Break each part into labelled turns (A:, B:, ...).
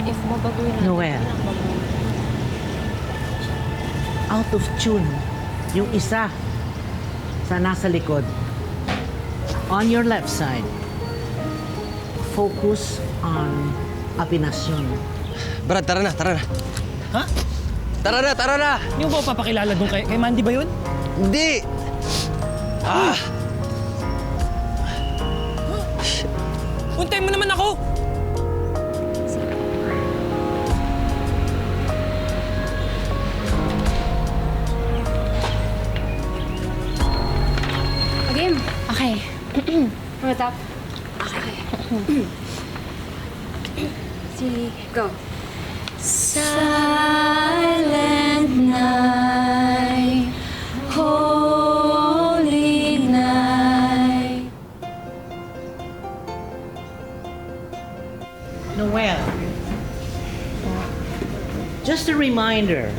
A: if babaguhin natin.
B: Noel. Out of tune. Yung isa sa nasa likod. On your left side. Focus on Abinasyon.
C: Brad, tara na, tara na.
D: Ha?
C: Tara na, tara na!
D: Hindi mo ba papakilala doon kay Mandy ba yun?
C: Hindi! Ah!
D: Puntay mo naman ako!
A: Game. Okay. What's up? Okay. Si, go. Silent night, holy night.
B: Noel. Just a reminder.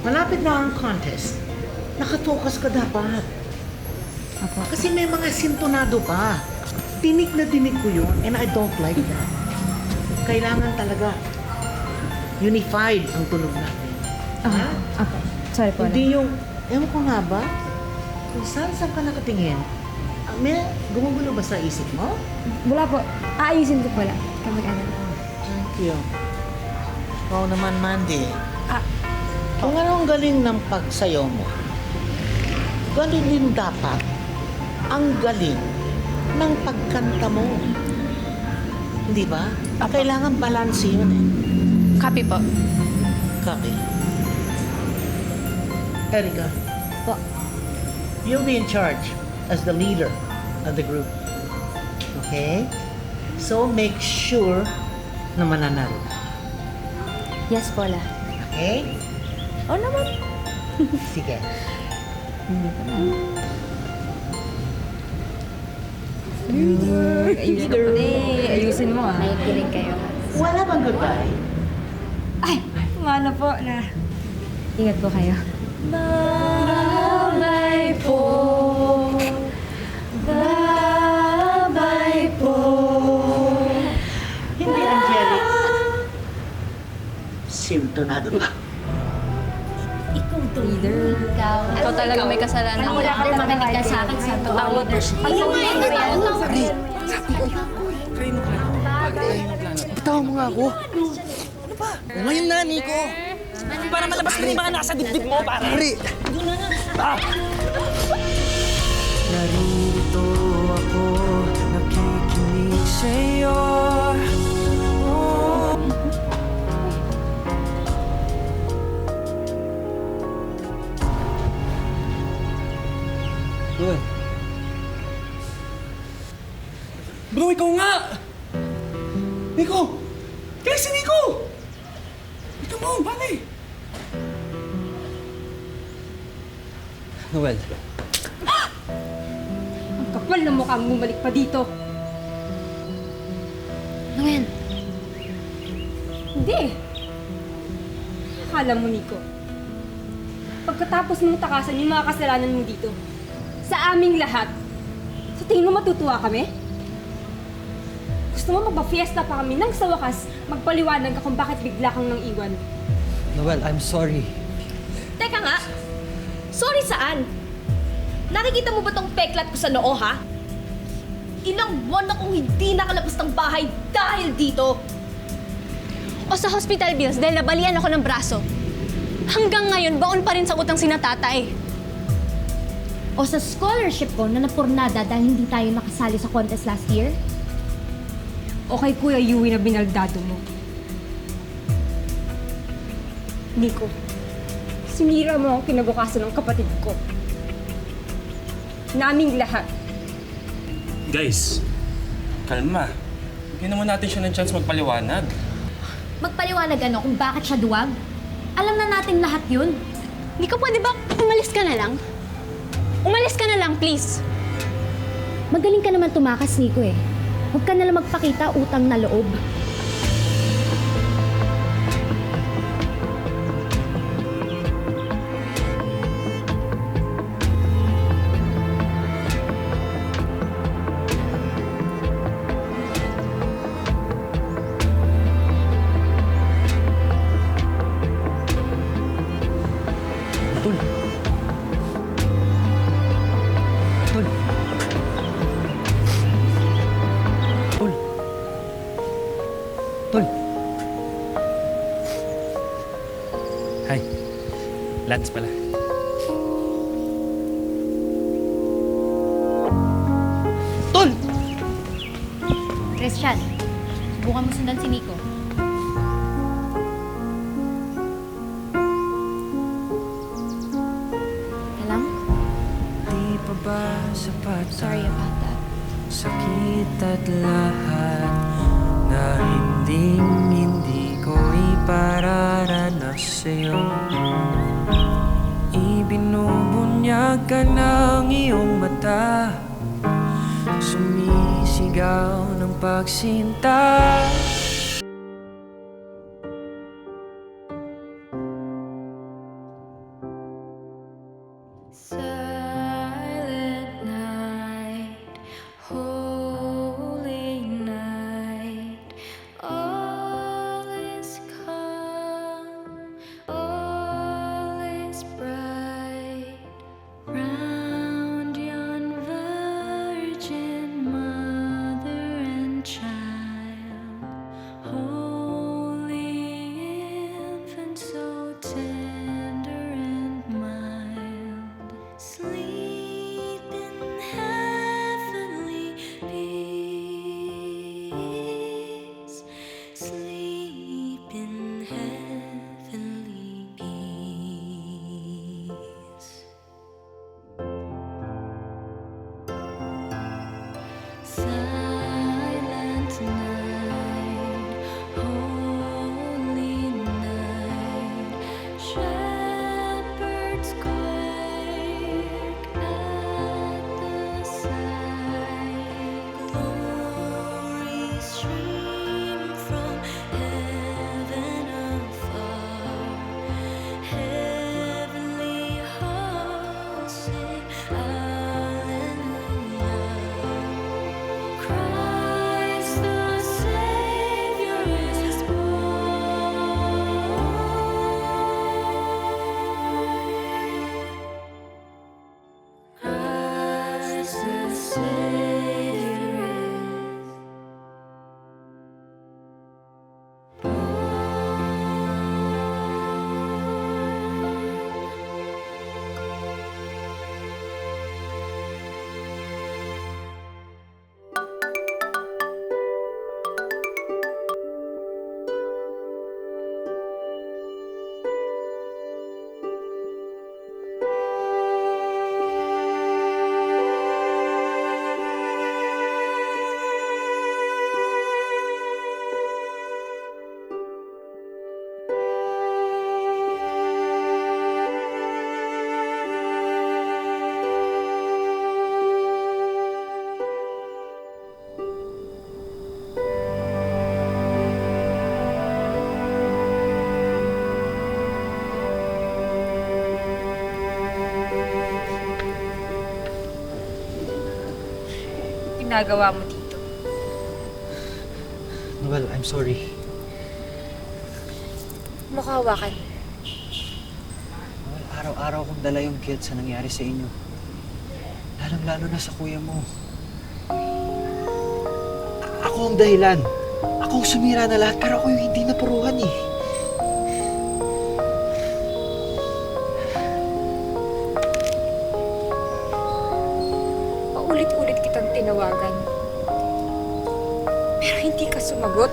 B: Malapit na ang contest. Nakafocus ka dapat. Kasi may mga sintonado pa. Dinig na dinig ko yun and I don't like that. Kailangan talaga unified ang tunog natin. Ha?
A: Okay. Sorry po.
B: Hindi yung, ewan ko nga ba, kung saan ka nakatingin, may gumugulo ba sa isip mo?
A: Wala po. Aayusin ko pala. Kamag-anak.
B: Thank you. Ikaw naman, Mandy.
A: Ah.
B: Kung ano ang galing ng pagsayaw mo, galing din dapat ang galing ng pagkanta mo. Hindi ba? Kailangan balanse yun eh.
A: Copy po.
B: Copy. Erica,
A: Po.
B: you'll be in charge as the leader of the group. Okay? So make sure na mananalo.
A: Yes, Paula.
B: Okay?
A: Oo naman.
B: Sige.
A: Ayusin ko pala eh. Ayusin mo ah. Nakikinig kayo.
B: Wala bang goodbye?
A: Ay! Mana po na. Ingat po kayo. Bye-bye po. Bye-bye po.
B: Hindi, Angelic. Sintonado ba?
A: Leader. Ikaw talaga may kasalanan. Wala ka rin makinig ka sa akin sa tawag.
C: Bitaw mo nga ako. Ano ba? Ngayon na, Nico.
D: Para malabas mo yung mga nasa dibdib mo, pare.
C: Pare!
E: Narito ako, nakikinig sa'yo.
C: Doon.
D: Bro, ikaw nga! Nico! Kaya si Nico! Ito mo, pare!
C: Noel.
A: Ang kapal na mukha mo bumalik pa dito. Noel. Hindi. Akala mo, Nico. Pagkatapos mong takasan yung mga kasalanan mo dito, sa aming lahat, sa tingin mo matutuwa kami? Gusto mo magpa-fiesta pa kami nang sa wakas magpaliwanag ka kung bakit bigla kang nang iwan.
C: Noel, I'm sorry.
F: Teka nga, sorry saan? Nakikita mo ba tong peklat ko sa noo, ha? Ilang buwan akong hindi nakalabas ng bahay dahil dito.
G: O sa hospital bills dahil nabalian ako ng braso. Hanggang ngayon, baon pa rin sa utang sina tatay.
F: O sa scholarship ko na napurnada dahil hindi tayo nakasali sa contest last year.
A: O kay Kuya Yui na binaldado mo. Nico, sinira mo ang kinabukasan ng kapatid ko. Naming lahat.
H: Guys, kalma. Bigyan naman natin siya ng chance magpaliwanag.
F: Magpaliwanag ano kung bakit siya duwag? Alam na natin lahat yun.
G: Hindi ka pwede ba umalis ka na lang? Umalis ka na lang, please.
F: Magaling ka naman tumakas, Nico eh. Huwag ka nalang magpakita utang na loob.
H: Lance pala.
C: Tol!
G: Christian, bukan mo sundan si Nico. Alam?
E: Di pa ba sapat
G: Sorry about that.
E: sakit at lahat na hindi ko ipararanas sa'yo? Ibinubunyag ka ng iyong mata, sumisigaw ng pagsinta.
F: Silent night, holy night, all is calm, all is bright, round yon virgin mother and child, holy infant so tender and mild, sleep in heavenly peace, sleep in heavenly peace. Silent night, holy night, shepherds quake at the sight, glories stream from heaven afar, heavenly hosts sing Alleluia. Christ the Savior is born. Christ the Savior is born.
A: Ginagawa mo dito.
C: Noel, I'm sorry.
A: Makahawakan.
C: Noel, araw-araw kong dala yung guilt sa nangyari sa inyo. Lalong-lalo na sa kuya mo. Ako ang dahilan. Ako ang sumira na lahat, pero ako yung hindi napuruhan eh.
A: Paulit-ulit kitang tinawagan. Pero hindi ka sumagot.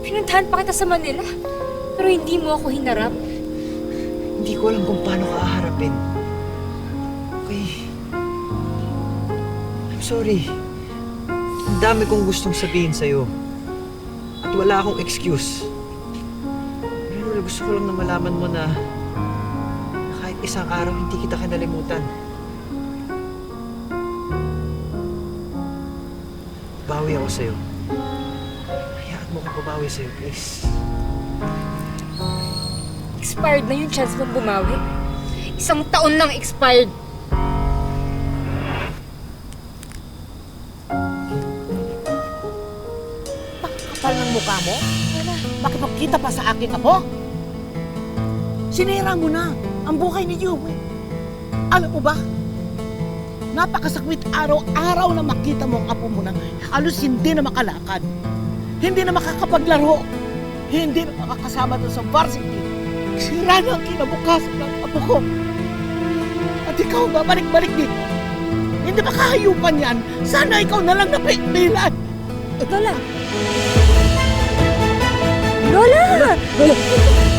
A: Pinuntahan pa kita sa Manila. Pero hindi mo ako hinarap.
C: Hindi ko alam kung paano ka haharapin. Okay. I'm sorry. Ang dami kong gustong sabihin sa'yo. At wala akong excuse. Pero gusto ko lang na malaman mo na kahit isang araw hindi kita kinalimutan. Bawi ako sa'yo. Hayaan mo kong babawi sa'yo, please.
A: Expired na yung chance mong bumawi. 1 taon nang expired.
B: Kapal ng mukha mo? Makipagkita pa sa aking apo? Sinira mo na ang buhay ni Joey. Alam mo ba? Napakasakwit araw-araw na makita mo ang apo mo na halos hindi na makalakad. Hindi na makakapaglaro. Hindi na makakasama doon sa varsity. Sira na ang kinabukasan ng apo ko. At ikaw babalik-balik dito. Hindi ba kahayupan yan? Sana ikaw na lang napipilan.
A: Lola! Lola!